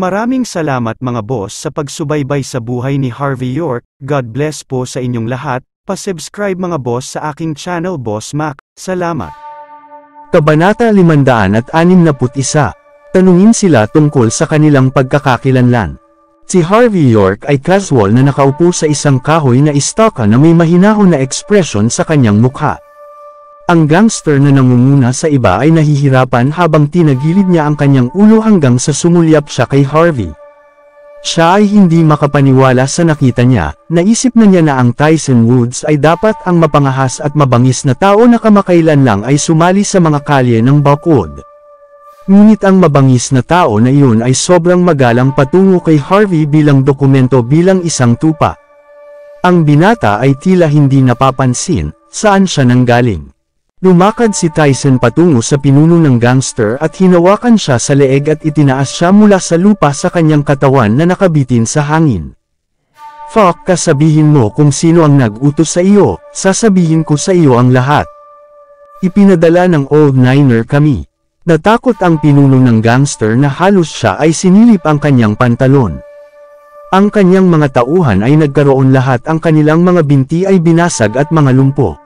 Maraming salamat mga boss sa pagsubaybay sa buhay ni Harvey York. God bless po sa inyong lahat. Pa-subscribe mga boss sa aking channel Boss Mac. Salamat. Kabanata 561. Tanungin sila tungkol sa kanilang pagkakakilanlan. Si Harvey York ay casual na nakaupo sa isang kahoy na istaka na may mahinahon na ekspresyon sa kanyang mukha. Ang gangster na nangunguna sa iba ay nahihirapan habang tinagilid niya ang kanyang ulo hanggang sa sumulyap siya kay Harvey. Siya ay hindi makapaniwala sa nakita niya. Naisip na niya na ang Tyson Woods ay dapat ang mapangahas at mabangis na tao na kamakailan lang ay sumali sa mga kalye ng Buckwood. Ngunit ang mabangis na tao na iyon ay sobrang magalang patungo kay Harvey bilang dokumento bilang isang tupa. Ang binata ay tila hindi napapansin saan siya nanggaling. Lumakad si Tyson patungo sa pinuno ng gangster at hinawakan siya sa leeg at itinaas siya mula sa lupa sa kanyang katawan na nakabitin sa hangin. "Fuck ka, sabihin mo kung sino ang nag-utos sa iyo, sasabihin ko sa iyo ang lahat." Ipinadala ng Old Niner kami. Natakot ang pinuno ng gangster na halos siya ay sinilip ang kanyang pantalon. Ang kanyang mga tauhan ay nagkaroon lahat, ang kanilang mga binti ay binasag at mga lumpo.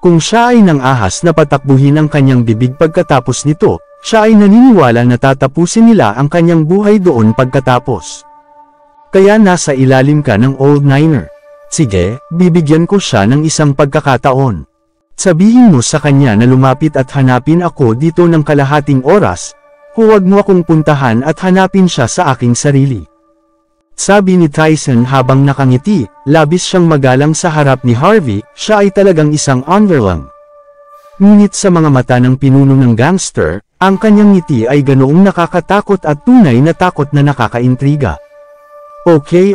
Kung siya ay nang ahas na patakbuhin ang kanyang bibig pagkatapos nito, siya ay naniniwala na tatapusin nila ang kanyang buhay doon pagkatapos. Kaya nasa ilalim ka ng Old Niner. Sige, bibigyan ko siya ng isang pagkakataon. Sabihin mo sa kanya na lumapit at hanapin ako dito ng kalahating oras, huwag mo akong puntahan at hanapin siya sa aking sarili. Sabi ni Tyson habang nakangiti, labis siyang magalang sa harap ni Harvey, siya ay talagang isang underling. Ngunit sa mga mata ng pinuno ng gangster, ang kanyang ngiti ay ganoong nakakatakot at tunay na takot na nakakaintriga. Okay,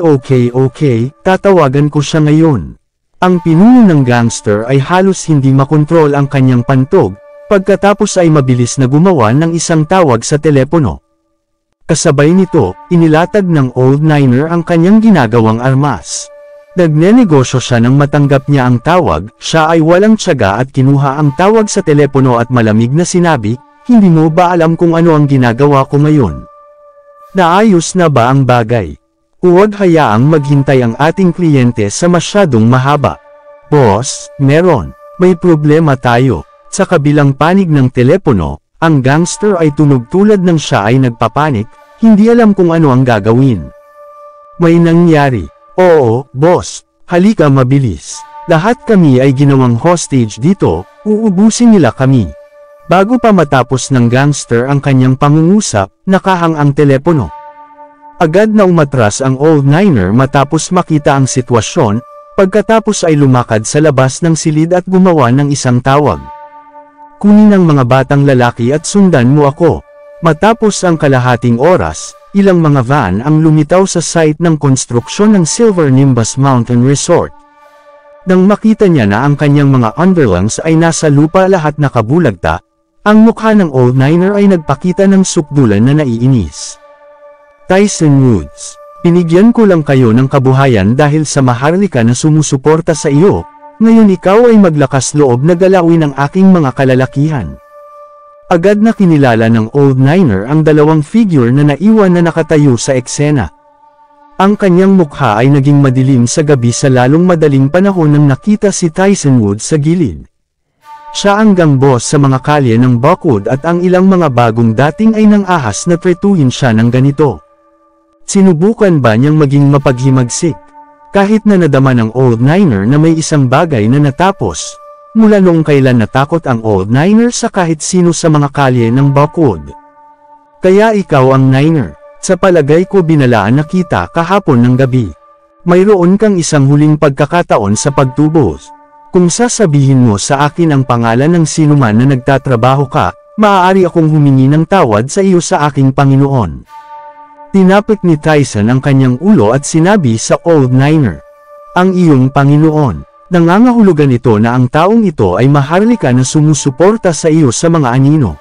tatawagan ko siya ngayon. Ang pinuno ng gangster ay halos hindi makontrol ang kanyang pantog, pagkatapos ay mabilis na gumawa ng isang tawag sa telepono. Kasabay nito, inilatag ng Old Niner ang kanyang ginagawang armas. Nagnenegosyo siya nang matanggap niya ang tawag, siya ay walang tiyaga at kinuha ang tawag sa telepono at malamig na sinabi, "Hindi mo ba alam kung ano ang ginagawa ko ngayon? Naayos na ba ang bagay? Huwag hayaang maghintay ang ating kliyente sa masyadong mahaba." "Boss, meron. May problema tayo." Sa kabilang panig ng telepono, ang gangster ay tunog tulad ng siya ay nagpapanik, hindi alam kung ano ang gagawin. "May nangyari." "Oo, boss. Halika mabilis. Lahat kami ay ginawang hostage dito, uubusin nila kami." Bago pa matapos ng gangster ang kanyang pangungusap, nakahang ang telepono. Agad na umatras ang Old Niner matapos makita ang sitwasyon, pagkatapos ay lumakad sa labas ng silid at gumawa ng isang tawag. "Kunin ang mga batang lalaki at sundan mo ako." Matapos ang kalahating oras, ilang mga van ang lumitaw sa site ng konstruksyon ng Silver Nimbus Mountain Resort. Nang makita niya na ang kanyang mga underlings ay nasa lupa lahat nakabulagta, ang mukha ng Old Niner ay nagpakita ng sukdulan na naiinis. "Tyson Woods, binigyan ko lang kayo ng kabuhayan dahil sa maharlika na sumusuporta sa iyo, ngayon ikaw ay maglakas loob na galawin ang aking mga kalalakihan." Agad na kinilala ng Old Niner ang dalawang figure na naiwan na nakatayo sa eksena. Ang kanyang mukha ay naging madilim sa gabi sa lalong madaling panahon nang nakita si Tyson Woods sa gilid. Siya ang gang-boss sa mga kalye ng Buckwood at ang ilang mga bagong dating ay nang ahas na tretuhin siya ng ganito. Sinubukan ba niyang maging mapaghimagsik? Kahit na nadama ng Old Niner na may isang bagay na natapos, mula noong kailan natakot ang Old Niner sa kahit sino sa mga kalye ng Buckwood. "Kaya ikaw ang Niner. Sa palagay ko binalaan na kita kahapon ng gabi. Mayroon kang isang huling pagkakataon sa pagtubos. Kung sasabihin mo sa akin ang pangalan ng sinuman na nagtatrabaho ka, maaari akong humingi ng tawad sa iyo sa aking Panginoon." Tinapik ni Tyson ang kanyang ulo at sinabi sa Old Niner, "Ang iyong Panginoon." Nangangahulugan ito na ang taong ito ay maharlika na sumusuporta sa iyo sa mga anino.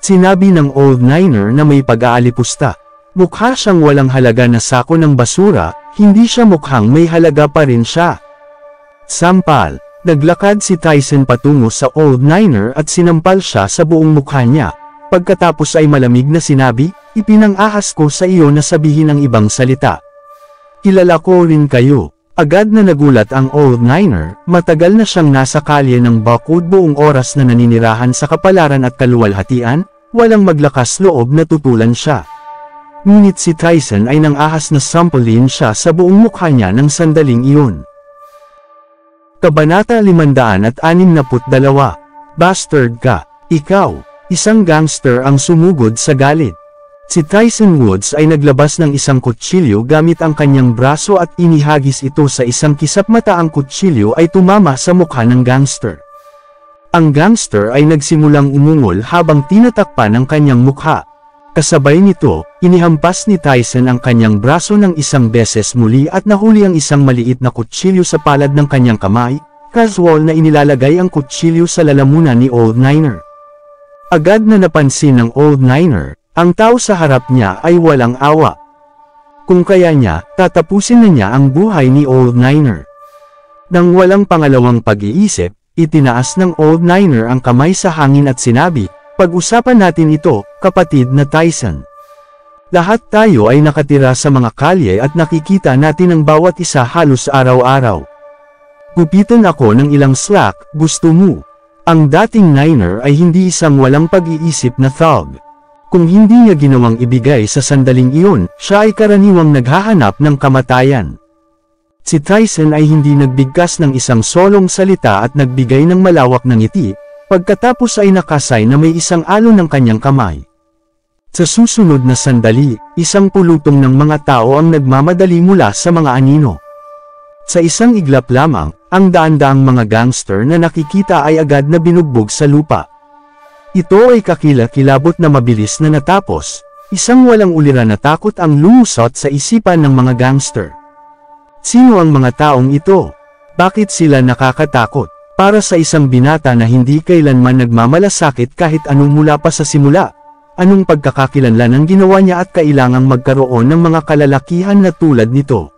Sinabi ng Old Niner na may pag-aalipusta. Mukha siyang walang halaga na sako ng basura, hindi siya mukhang may halaga pa rin siya. Sampal, naglakad si Tyson patungo sa Old Niner at sinampal siya sa buong mukha niya. Pagkatapos ay malamig na sinabi, ipinang-ahas ko sa iyo na sabihin ang ibang salita. Kilala ko rin kayo. Agad na nagulat ang Old Niner, matagal na siyang nasa kalye ng Bakod buong oras na naninirahan sa kapalaran at kaluwalhatian, walang maglakas loob na tutulan siya. Ngunit si Tyson ay nang-ahas na sampulin siya sa buong mukha niya ng sandaling iyon. Kabanata 562. Bastard ka, ikaw, isang gangster ang sumugod sa galit. Si Tyson Woods ay naglabas ng isang kutsilyo gamit ang kanyang braso at inihagis ito sa isang kisap-mata. Ang kutsilyo ay tumama sa mukha ng gangster. Ang gangster ay nagsimulang umungol habang tinatakpan ang kanyang mukha. Kasabay nito, inihampas ni Tyson ang kanyang braso ng isang beses muli at nahuli ang isang maliit na kutsilyo sa palad ng kanyang kamay, casual na inilalagay ang kutsilyo sa lalamunan ni Old Niner. Agad na napansin ng Old Niner, ang tao sa harap niya ay walang awa. Kung kaya niya, tatapusin na niya ang buhay ni Old Niner. Nang walang pangalawang pag-iisip, itinaas ng Old Niner ang kamay sa hangin at sinabi, "Pag-usapan natin ito, kapatid na Tyson." Lahat tayo ay nakatira sa mga kalye at nakikita natin ang bawat isa halos araw-araw. Gupitan ako ng ilang slack, gusto mo. Ang dating Niner ay hindi isang walang pag-iisip na thug. Kung hindi niya ginawang ibigay sa sandaling iyon, siya ay karaniwang naghahanap ng kamatayan. Si Tyson ay hindi nagbigkas ng isang solong salita at nagbigay ng malawak na ngiti, pagkatapos ay nakasay na may isang alon ng kanyang kamay. Sa susunod na sandali, isang pulutong ng mga tao ang nagmamadali mula sa mga anino. Sa isang iglap lamang, ang daan-daang mga gangster na nakikita ay agad na binugbog sa lupa. Ito ay kakilakilabot na mabilis na natapos, isang walang uliran na takot ang lumusot sa isipan ng mga gangster. Sino ang mga taong ito? Bakit sila nakakatakot? Para sa isang binata na hindi kailanman nagmamalasakit kahit anong mula pa sa simula, anong pagkakakilanlan ang ginawa niya at kailangang magkaroon ng mga kalalakihan na tulad nito?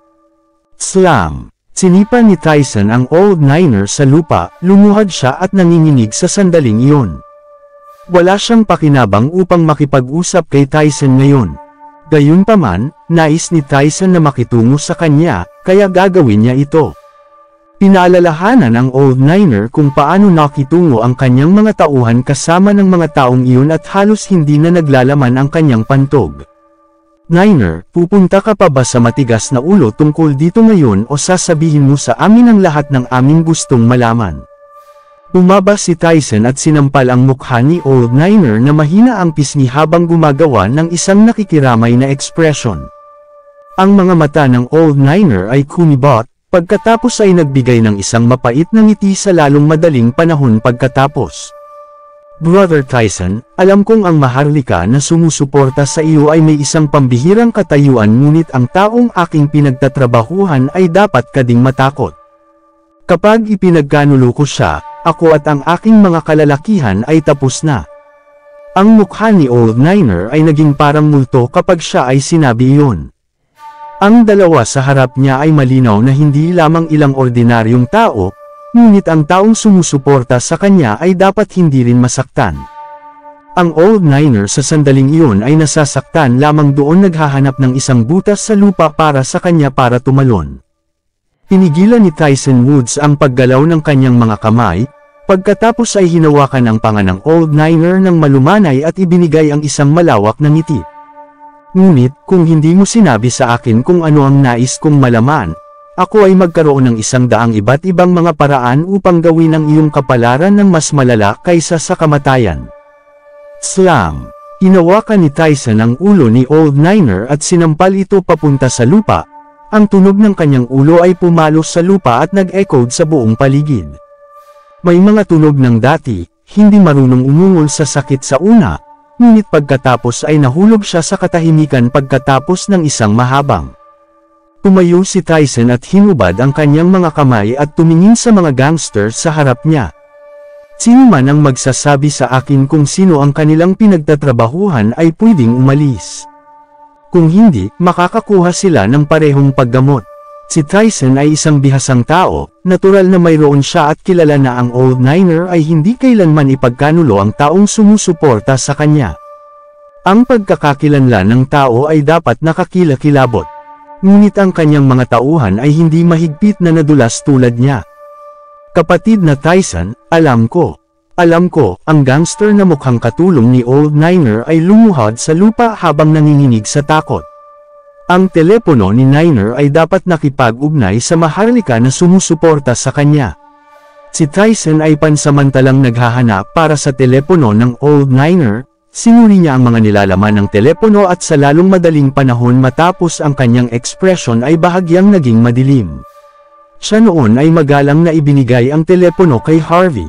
Slam! Sinipa ni Tyson ang Old Niner sa lupa, lumuhad siya at nanginginig sa sandaling iyon. Wala siyang pakinabang upang makipag-usap kay Tyson ngayon. Gayunpaman, nais ni Tyson na makitungo sa kanya, kaya gagawin niya ito. Pinaalalahanan ang Old Niner kung paano nakitungo ang kanyang mga tauhan kasama ng mga taong iyon at halos hindi na naglalaman ang kanyang pantog. Niner, pupunta ka pa ba sa matigas na ulo tungkol dito ngayon o sasabihin mo sa amin ang lahat ng aming gustong malaman? Umaba si Tyson at sinampal ang mukha ni Old Niner na mahina ang pisngi habang gumagawa ng isang nakikiramay na ekspresyon. Ang mga mata ng Old Niner ay kumibot, pagkatapos ay nagbigay ng isang mapait na ngiti sa lalong madaling panahon pagkatapos. Brother Tyson, alam kong ang maharlika na sumusuporta sa iyo ay may isang pambihirang katayuan ngunit ang taong aking pinagtatrabahuhan ay dapat ka ding matakot. Kapag ipinagkanulo ko siya, ako at ang aking mga kalalakihan ay tapos na. Ang mukha ni Old Niner ay naging parang multo kapag siya ay sinabi iyon. Ang dalawa sa harap niya ay malinaw na hindi lamang ilang ordinaryong tao, ngunit ang taong sumusuporta sa kanya ay dapat hindi rin masaktan. Ang Old Niner sa sandaling iyon ay nasasaktan lamang doon naghahanap ng isang butas sa lupa para sa kanya para tumalon. Pinigilan ni Tyson Woods ang paggalaw ng kanyang mga kamay, pagkatapos ay hinawakan ang panga ng Old Niner ng malumanay at ibinigay ang isang malawak na ngiti. Ngunit, kung hindi mo sinabi sa akin kung ano ang nais kong malaman, ako ay magkaroon ng 100 iba't ibang mga paraan upang gawin ang iyong kapalaran ng mas malala kaysa sa kamatayan. Slam! Hinawakan ni Tyson ang ulo ni Old Niner at sinampal ito papunta sa lupa. Ang tunog ng kanyang ulo ay pumalos sa lupa at nag-echoed sa buong paligid. May mga tunog ng dati, hindi marunong umungol sa sakit sa una, ngunit pagkatapos ay nahulog siya sa katahimikan pagkatapos ng isang mahabang. Tumayo si Tyson at hinubad ang kanyang mga kamay at tumingin sa mga gangster sa harap niya. Sino man ang magsasabi sa akin kung sino ang kanilang pinagtatrabahuhan ay pwedeng umalis. Kung hindi, makakakuha sila ng parehong paggamot. Si Tyson ay isang bihasang tao, natural na mayroon siya at kilala na ang Old Niner ay hindi kailanman ipagkanulo ang taong sumusuporta sa kanya. Ang pagkakakilanlan ng tao ay dapat nakakilakilabot. Ngunit ang kanyang mga tauhan ay hindi mahigpit na nadulas tulad niya. Kapatid na Tyson, alam ko, ang gangster na mukhang katulong ni Old Niner ay lumuhod sa lupa habang nanginginig sa takot. Ang telepono ni Niner ay dapat nakipag-ugnay sa maharlika na sumusuporta sa kanya. Si Tyson ay pansamantalang naghahanap para sa telepono ng Old Niner. Sinuri niya ang mga nilalaman ng telepono at sa lalong madaling panahon matapos ang kanyang ekspresyon ay bahagyang naging madilim. Siya noon ay magalang na ibinigay ang telepono kay Harvey.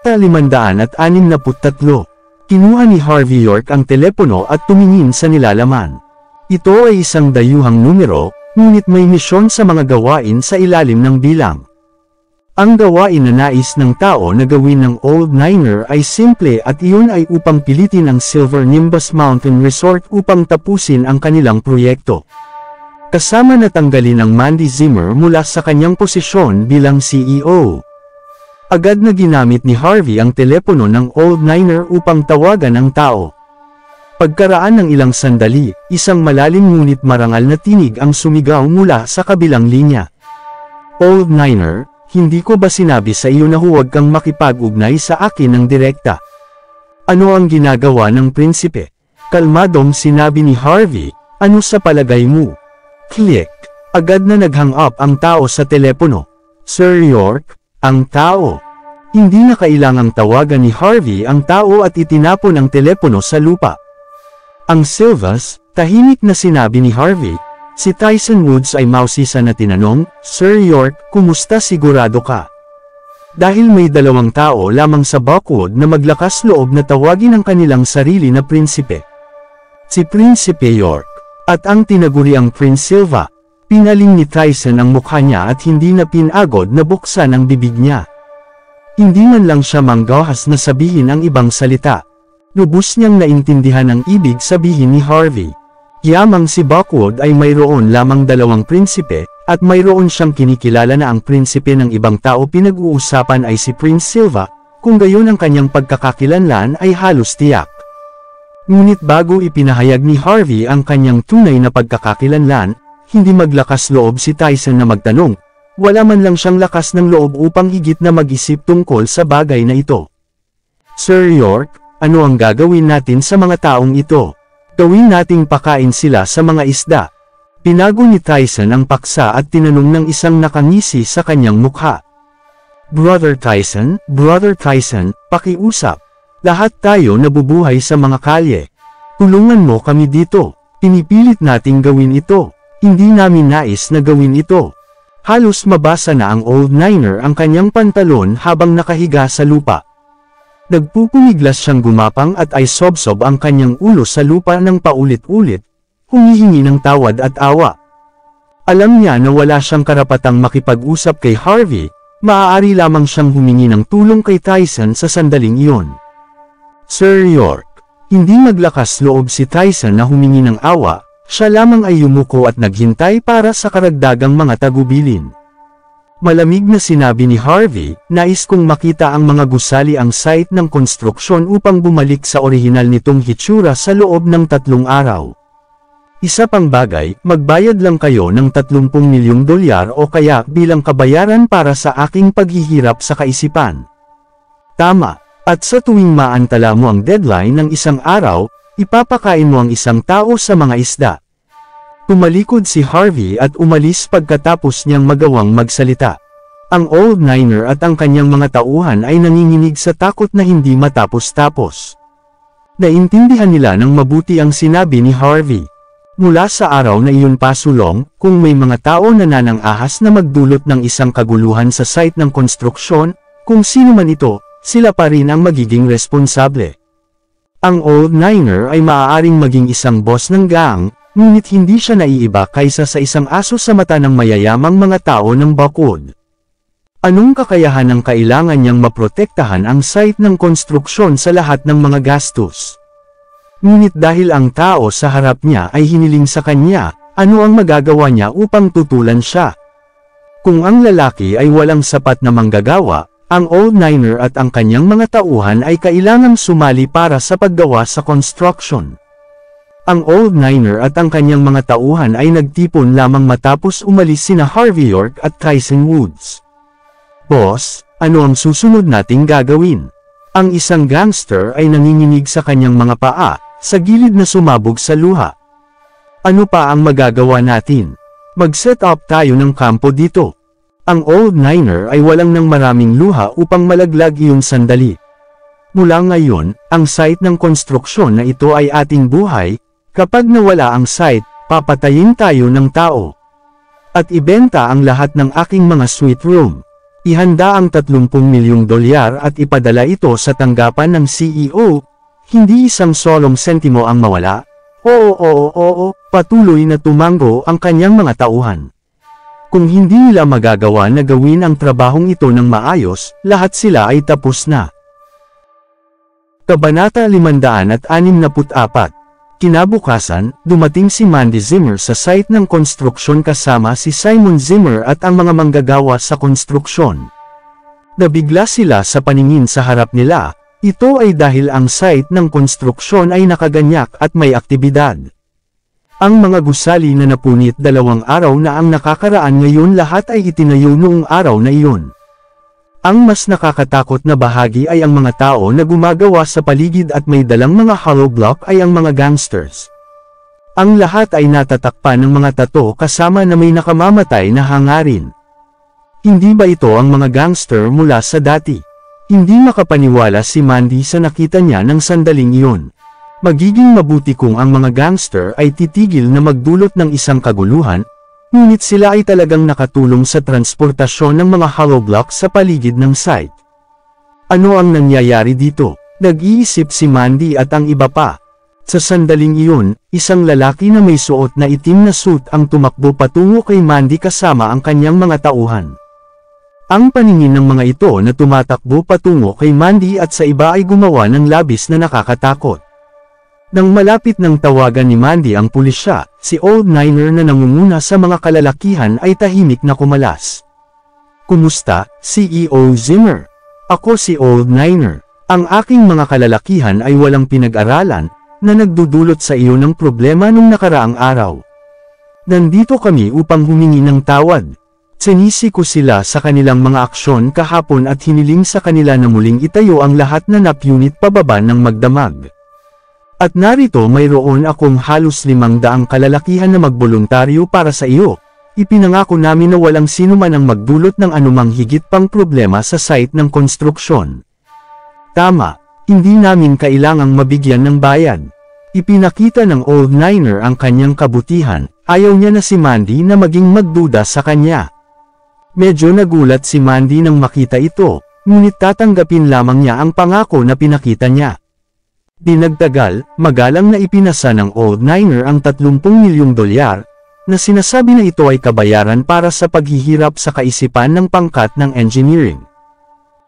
563. Kinuha ni Harvey York ang telepono at tumingin sa nilalaman. Ito ay isang dayuhang numero, ngunit may misyon sa mga gawain sa ilalim ng bilang. Ang gawain na nais ng tao na gawin ng Old Niner ay simple at iyon ay upang pilitin ang Silver Nimbus Mountain Resort upang tapusin ang kanilang proyekto. Kasama na tanggalin ang Mandy Zimmer mula sa kanyang posisyon bilang CEO. Agad na ginamit ni Harvey ang telepono ng Old Niner upang tawagan ang tao. Pagkaraan ng ilang sandali, isang malalim ngunit marangal na tinig ang sumigaw mula sa kabilang linya. Old Niner, hindi ko ba sinabi sa iyo na huwag kang makipag-ugnay sa akin ng direkta? Ano ang ginagawa ng prinsipe? Kalmadong sinabi ni Harvey, ano sa palagay mo? Click. Agad na nag-hang up ang tao sa telepono. Sir York, ang tao. Hindi na kailangang tawagan ni Harvey ang tao at itinapon ang telepono sa lupa. Ang Silvas, tahimik na sinabi ni Harvey. Si Tyson Woods ay mausisa na tinanong, Sir York, kumusta sigurado ka? Dahil may dalawang tao lamang sa Buckwood na maglakas loob na tawagin ang kanilang sarili na prinsipe. Si Prinsipe York, at ang tinaguriang Prince Silva. Pinaling ni Tyson ang mukha niya at hindi na pinagod na buksan ang bibig niya. Hindi man lang siya manggahas na sabihin ang ibang salita. Lubos niyang naintindihan ang ibig sabihin ni Harvey. Yamang si Buckwood ay mayroon lamang dalawang prinsipe, at mayroon siyang kinikilala na ang prinsipe ng ibang tao pinag-uusapan ay si Prince Silva, kung gayon ang kanyang pagkakakilanlan ay halos tiyak. Ngunit bago ipinahayag ni Harvey ang kanyang tunay na pagkakakilanlan, hindi maglakas loob si Tyson na magtanong, wala man lang siyang lakas ng loob upang higit na mag-isip tungkol sa bagay na ito. Sir York, ano ang gagawin natin sa mga taong ito? Gawin nating pakain sila sa mga isda. Pinago ni Tyson ang paksa at tinanong ng isang nakangisi sa kanyang mukha. Brother Tyson, pakiusap. Lahat tayo nabubuhay sa mga kalye. Tulungan mo kami dito. Pinipilit nating gawin ito. Hindi namin nais na gawin ito. Halos mabasa na ang Old Niner ang kanyang pantalon habang nakahiga sa lupa. Nagpupumiglas siyang gumapang at ay sobsob ang kanyang ulo sa lupa ng paulit-ulit, humihingi ng tawad at awa. Alam niya na wala siyang karapatang makipag-usap kay Harvey, maaari lamang siyang humingi ng tulong kay Tyson sa sandaling iyon. Sir York, hindi maglakas loob si Tyson na humingi ng awa, siya lamang ay yumuko at naghintay para sa karagdagang mga tagubilin. Malamig na sinabi ni Harvey, nais kong makita ang mga gusali ang site ng konstruksyon upang bumalik sa orihinal nitong hitsura sa loob ng 3 araw. Isa pang bagay, magbayad lang kayo ng 30 milyong dolyar o kaya bilang kabayaran para sa aking paghihirap sa kaisipan. Tama, at sa tuwing maantala mo ang deadline ng 1 araw, ipapakain mo ang isang tao sa mga isda. Tumalikod si Harvey at umalis pagkatapos niyang magawang magsalita. Ang Old Niner at ang kanyang mga tauhan ay nanginginig sa takot na hindi matapos-tapos. Naintindihan nila ng mabuti ang sinabi ni Harvey. Mula sa araw na iyon pasulong, kung may mga tao na nanang-ahas na magdulot ng isang kaguluhan sa site ng konstruksyon, kung sino man ito, sila pa rin ang magiging responsable. Ang Old Niner ay maaaring maging isang boss ng gang, ngunit hindi siya naiiba kaysa sa isang aso sa mata ng mayayamang mga tao ng Buckwood. Anong kakayahan ang kailangan niyang maprotektahan ang site ng konstruksyon sa lahat ng mga gastos? Ngunit dahil ang tao sa harap niya ay hiniling sa kanya, ano ang magagawa niya upang tutulan siya? Kung ang lalaki ay walang sapat na manggagawa, Ang Old Niner at ang kanyang mga tauhan ay kailangang sumali para sa paggawa sa construction. Ang Old Niner at ang kanyang mga tauhan ay nagtipon lamang matapos umalis sina Harvey York at Tyson Woods. Boss, ano ang susunod nating gagawin? Ang isang gangster ay nanginginig sa kanyang mga paa, sa gilid na sumabog sa luha. Ano pa ang magagawa natin? Mag-set up tayo ng kampo dito. Ang Old Niner ay walang ng maraming luha upang malaglag iyon sandali. Mula ngayon, ang site ng konstruksyon na ito ay ating buhay. Kapag nawala ang site, papatayin tayo ng tao. At ibenta ang lahat ng aking mga suite room. Ihanda ang 30 milyong dolyar at ipadala ito sa tanggapan ng CEO. Hindi isang solong sentimo ang mawala. Oo, patuloy na tumango ang kanyang mga tauhan. Kung hindi nila magagawa na gawin ang trabahong ito ng maayos, lahat sila ay tapos na. Kabanata 564. Kinabukasan, dumating si Mandy Zimmer sa site ng konstruksyon kasama si Simon Zimmer at ang mga manggagawa sa konstruksyon. Nabigla sila sa paningin sa harap nila, ito ay dahil ang site ng konstruksyon ay nakaganyak at may aktibidad. Ang mga gusali na napunit 2 araw na ang nakakaraan ngayon lahat ay itinayo noong araw na iyon. Ang mas nakakatakot na bahagi ay ang mga tao na gumagawa sa paligid at may dalang mga hollow block ay ang mga gangsters. Ang lahat ay natatakpan ng mga tato kasama na may nakamamatay na hangarin. Hindi ba ito ang mga gangster mula sa dati? Hindi makapaniwala si Mandy sa nakita niya ng sandaling iyon. Magiging mabuti kung ang mga gangster ay titigil na magdulot ng isang kaguluhan, ngunit sila ay talagang nakatulong sa transportasyon ng mga hollow blocks sa paligid ng site. Ano ang nangyayari dito? Nag-iisip si Mandy at ang iba pa. Sa sandaling iyon, isang lalaki na may suot na itim na suit ang tumakbo patungo kay Mandy kasama ang kanyang mga tauhan. Ang paningin ng mga ito na tumatakbo patungo kay Mandy at sa iba ay gumawa ng labis na nakakatakot. Nang malapit ng tawagan ni Mandy ang pulisya, si Old Niner na nangunguna sa mga kalalakihan ay tahimik na kumalas. Kumusta, CEO Zimmer? Ako si Old Niner. Ang aking mga kalalakihan ay walang pinag-aralan, na nagdudulot sa iyo ng problema nung nakaraang araw. Nandito kami upang humingi ng tawad. Sinisi ko sila sa kanilang mga aksyon kahapon at hiniling sa kanila na muling itayo ang lahat na napunit pababa ng magdamag. At narito mayroon akong halos 500 kalalakihan na magboluntaryo para sa iyo. Ipinangako namin na walang sino man ang magdulot ng anumang higit pang problema sa site ng konstruksyon. Tama, hindi namin kailangang mabigyan ng bayad. Ipinakita ng Old Niner ang kanyang kabutihan, ayaw niya na si Mandy na maging magduda sa kanya. Medyo nagulat si Mandy nang makita ito, ngunit tatanggapin lamang niya ang pangako na pinakita niya. Di nagtagal, magalang na ipinasa ng Old Niner ang 30 milyong dolyar, na sinasabi na ito ay kabayaran para sa paghihirap sa kaisipan ng pangkat ng engineering.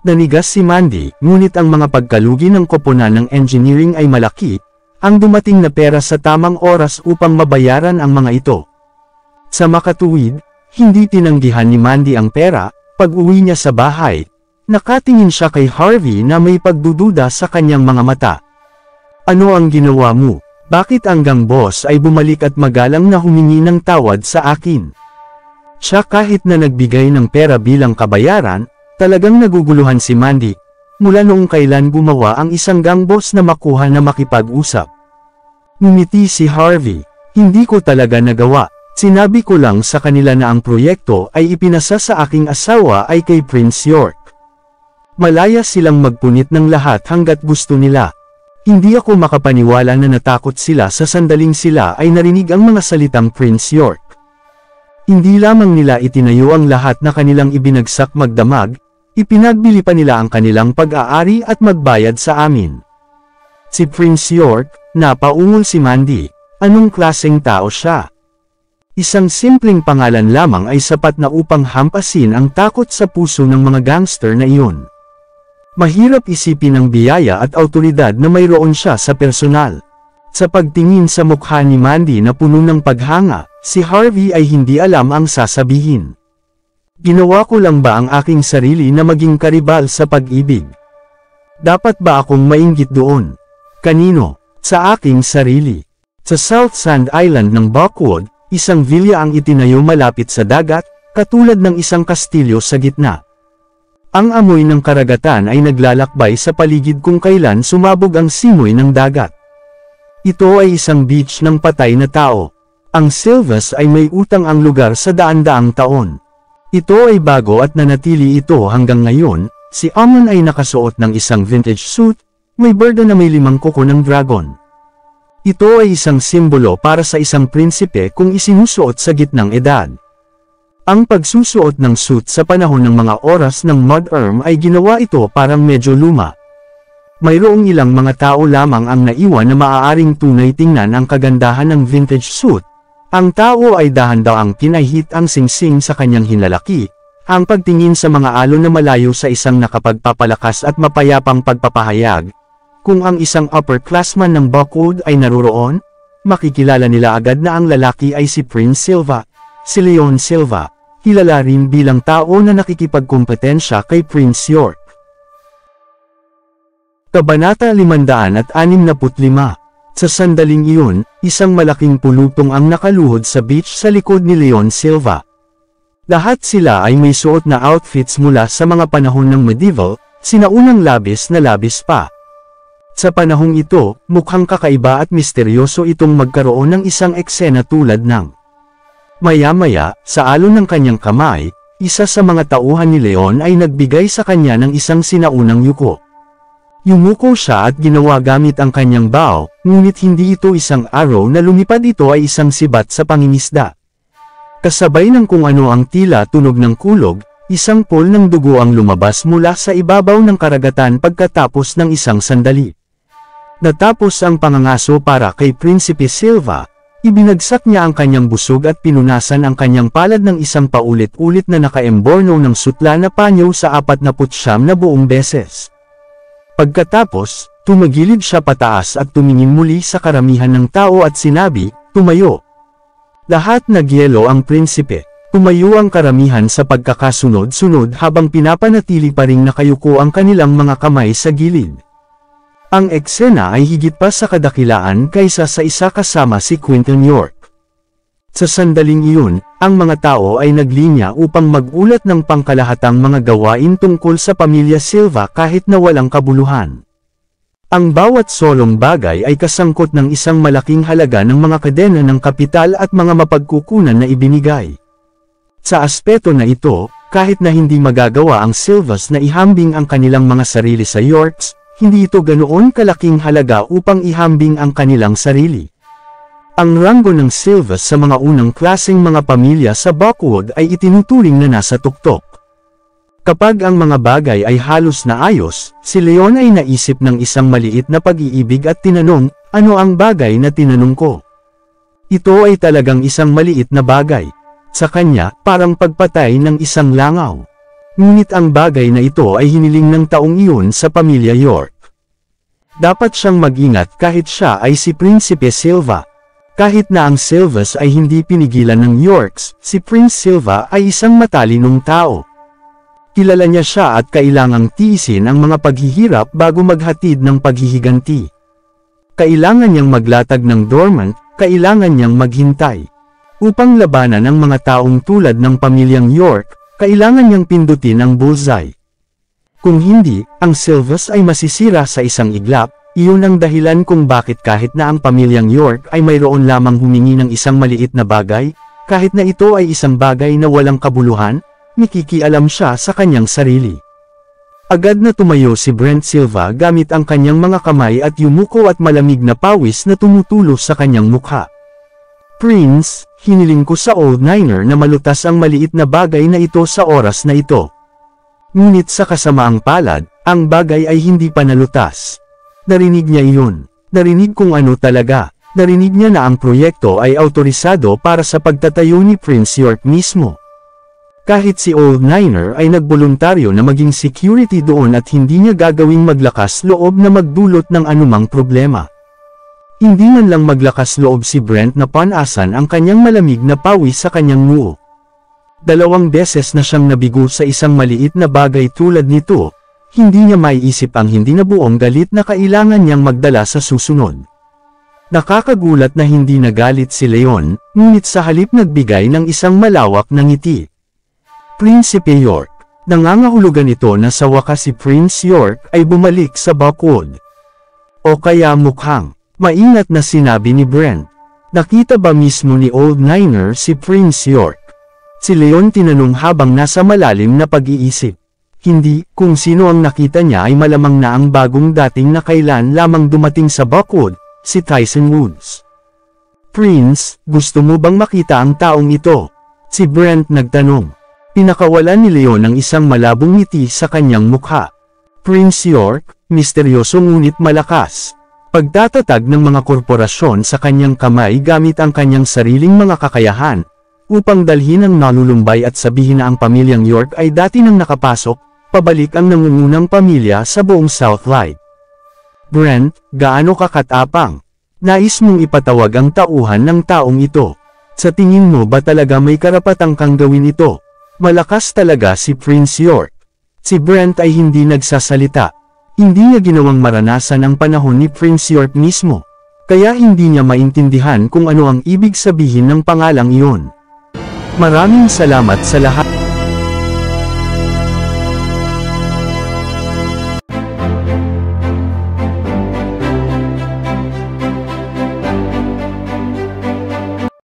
Nanigas si Mandy, ngunit ang mga pagkalugi ng koponan ng engineering ay malaki, ang dumating na pera sa tamang oras upang mabayaran ang mga ito. Sa makatuwid, hindi tinanggihan ni Mandy ang pera. Pag-uwi niya sa bahay, nakatingin siya kay Harvey na may pagdududa sa kanyang mga mata. Ano ang ginawa mo? Bakit hanggang boss ay bumalik at magalang na humingi ng tawad sa akin? Siya kahit na nagbigay ng pera bilang kabayaran, talagang naguguluhan si Mandy. Mula noong kailan gumawa ang isang gang boss na makuha na makipag-usap. Ngumiti si Harvey. Hindi ko talaga nagawa. Sinabi ko lang sa kanila na ang proyekto ay ipinasa sa aking asawa ay kay Prince York. Malaya silang magpunit ng lahat hanggat gusto nila. Hindi ako makapaniwala na natakot sila sa sandaling sila ay narinig ang mga salitang Prince York. Hindi lamang nila itinayo ang lahat na kanilang ibinagsak magdamag, ipinagbili pa nila ang kanilang pag-aari at magbayad sa amin. Si Prince York, napaungol si Mandy. Anong klaseng tao siya? Isang simpleng pangalan lamang ay sapat na upang hampasin ang takot sa puso ng mga gangster na iyon. Mahirap isipin ang biyaya at awtoridad na mayroon siya sa personal. Sa pagtingin sa mukha ni Mandy na puno ng paghanga, si Harvey ay hindi alam ang sasabihin. Ginawa ko lang ba ang aking sarili na maging karibal sa pag-ibig? Dapat ba akong mainggit doon? Kanino? Sa aking sarili. Sa South Sand Island ng Buckwood, isang villa ang itinayo malapit sa dagat, katulad ng isang kastilyo sa gitna. Ang amoy ng karagatan ay naglalakbay sa paligid kung kailan sumabog ang simoy ng dagat. Ito ay isang beach ng patay na tao. Ang Silvas ay may utang ang lugar sa daan-daang taon. Ito ay bago at nanatili ito hanggang ngayon. Si Amon ay nakasuot ng isang vintage suit, may birda na may 5 kuko ng dragon. Ito ay isang simbolo para sa isang prinsipe kung isinusuot sa gitnang edad. Ang pagsusuot ng suit sa panahon ng mga oras ng mud-erm ay ginawa ito parang medyo luma. Mayroong ilang mga tao lamang ang naiwan na maaaring tunay tingnan ang kagandahan ng vintage suit. Ang tao ay dahan-daang pinahit ang singsing sa kanyang hinlalaki, ang pagtingin sa mga alon na malayo sa isang nakapagpapalakas at mapayapang pagpapahayag. Kung ang isang upperclassman ng Buckwood ay naruroon, makikilala nila agad na ang lalaki ay si Prince Silva, si Leon Silva, kilala rin bilang tao na nakikipagkompetensya kay Prince York. Kabanata 565. Sa sandaling iyon, isang malaking pulutong ang nakaluhod sa beach sa likod ni Leon Silva. Lahat sila ay may suot na outfits mula sa mga panahon ng medieval, sinaunang labis na labis pa. Sa panahong ito, mukhang kakaiba at misteryoso itong magkaroon ng isang eksena tulad ng maya-maya, sa alon ng kanyang kamay, isa sa mga tauhan ni Leon ay nagbigay sa kanya ng isang sinaunang yuko. Yumuko siya at ginawa gamit ang kanyang bow, ngunit hindi ito isang arrow na lumipad, ito ay isang sibat sa pangingisda. Kasabay ng kung ano ang tila tunog ng kulog, isang pool ng dugo ang lumabas mula sa ibabaw ng karagatan pagkatapos ng isang sandali. Natapos ang pangangaso para kay Prinsipe Silva, ibinagsak niya ang kanyang busog at pinunasan ang kanyang palad ng isang paulit-ulit na nakaemborno ng sutla na panyo sa 49 na buong beses. Pagkatapos, tumagilid siya pataas at tumingin muli sa karamihan ng tao at sinabi, "Tumayo." Lahat nagyelo ang prinsipe. Tumayo ang karamihan sa pagkakasunod-sunod habang pinapanatili pa ring nakayuko ang kanilang mga kamay sa gilid. Ang eksena ay higit pa sa kadakilaan kaysa sa isa kasama si Quentin York. Sa sandaling iyon, ang mga tao ay naglinya upang magulat ng pangkalahatang mga gawain tungkol sa pamilya Silva kahit na walang kabuluhan. Ang bawat solong bagay ay kasangkot ng isang malaking halaga ng mga kadena ng kapital at mga mapagkukunan na ibinigay. Sa aspeto na ito, kahit na hindi magagawa ang Silvas na ihambing ang kanilang mga sarili sa Yorks, hindi ito ganoon kalaking halaga upang ihambing ang kanilang sarili. Ang ranggo ng Silvas sa mga unang klaseng mga pamilya sa Buckwood ay itinuturing na nasa tuktok. Kapag ang mga bagay ay halos na ayos, si Leon ay naisip ng isang maliit na pag-iibig at tinanong, "Ano ang bagay na tinanong ko?" Ito ay talagang isang maliit na bagay. Sa kanya, parang pagpatay ng isang langaw. Ngunit ang bagay na ito ay hiniling ng taong iyon sa pamilya York. Dapat siyang mag-ingat kahit siya ay si Prinsipe Silva. Kahit na ang Silvas ay hindi pinigilan ng Yorks, si Prince Silva ay isang matalinong tao. Kilala niya siya at kailangang tiisin ang mga paghihirap bago maghatid ng paghihiganti. Kailangan niyang maglatag ng dormant, kailangan niyang maghintay. Upang labanan ang mga taong tulad ng pamilyang York, kailangan niyang pindutin ang bullseye. Kung hindi, ang Silvas ay masisira sa isang iglap. Iyon ang dahilan kung bakit kahit na ang pamilyang York ay mayroon lamang humingi ng isang maliit na bagay, kahit na ito ay isang bagay na walang kabuluhan, nakikialam siya sa kanyang sarili. Agad na tumayo si Brent Silva gamit ang kanyang mga kamay at yumuko at malamig na pawis na tumutulo sa kanyang mukha. "Prince, hiniling ko sa Old Niner na malutas ang maliit na bagay na ito sa oras na ito." Ngunit sa kasamaang palad, ang bagay ay hindi pa nalutas. Narinig niya iyon. Narinig kung ano talaga. Narinig niya na ang proyekto ay autorisado para sa pagtatayo ni Prince York mismo. Kahit si Old Niner ay nagboluntaryo na maging security doon at hindi niya gagawing maglakas loob na magdulot ng anumang problema. Hindi man lang maglakas loob si Brent na panasan ang kanyang malamig na pawis sa kanyang noo. 2 beses na siyang nabigo sa isang maliit na bagay tulad nito, hindi niya maiisip ang hindi na buong galit na kailangan niyang magdala sa susunod. Nakakagulat na hindi nagalit si Leon, ngunit sa halip nagbigay ng isang malawak na ngiti. Prinsipe York. Nangangahulugan ito na sa wakas si Prince York ay bumalik sa Buckwood. O kaya mukhang maingat na sinabi ni Brent. Nakita ba mismo ni Old Niner si Prince York? Si Leon tinanong habang nasa malalim na pag-iisip. Hindi, kung sino ang nakita niya ay malamang na ang bagong dating na kailan lamang dumating sa Buckwood, si Tyson Woods. Prince, gusto mo bang makita ang taong ito? Si Brent nagtanong. Pinakawalan ni Leon ang isang malabong ngiti sa kanyang mukha. Prince York, misteryoso ngunit malakas. Pagtatatag ng mga korporasyon sa kanyang kamay gamit ang kanyang sariling mga kakayahan, upang dalhin ang nalulumbay at sabihin na ang pamilyang York ay dati nang nakapasok, pabalik ang nangungunang pamilya sa buong South Light. Brent, gaano ka katapang? Nais mong ipatawag ang tauhan ng taong ito. Sa tingin mo ba talaga may karapatang kang gawin ito? Malakas talaga si Prince York. Si Brent ay hindi nagsasalita. Hindi niya ginawang maranasan ang panahon ni Prince York mismo. Kaya hindi niya maintindihan kung ano ang ibig sabihin ng pangalang iyon. Maraming salamat sa lahat.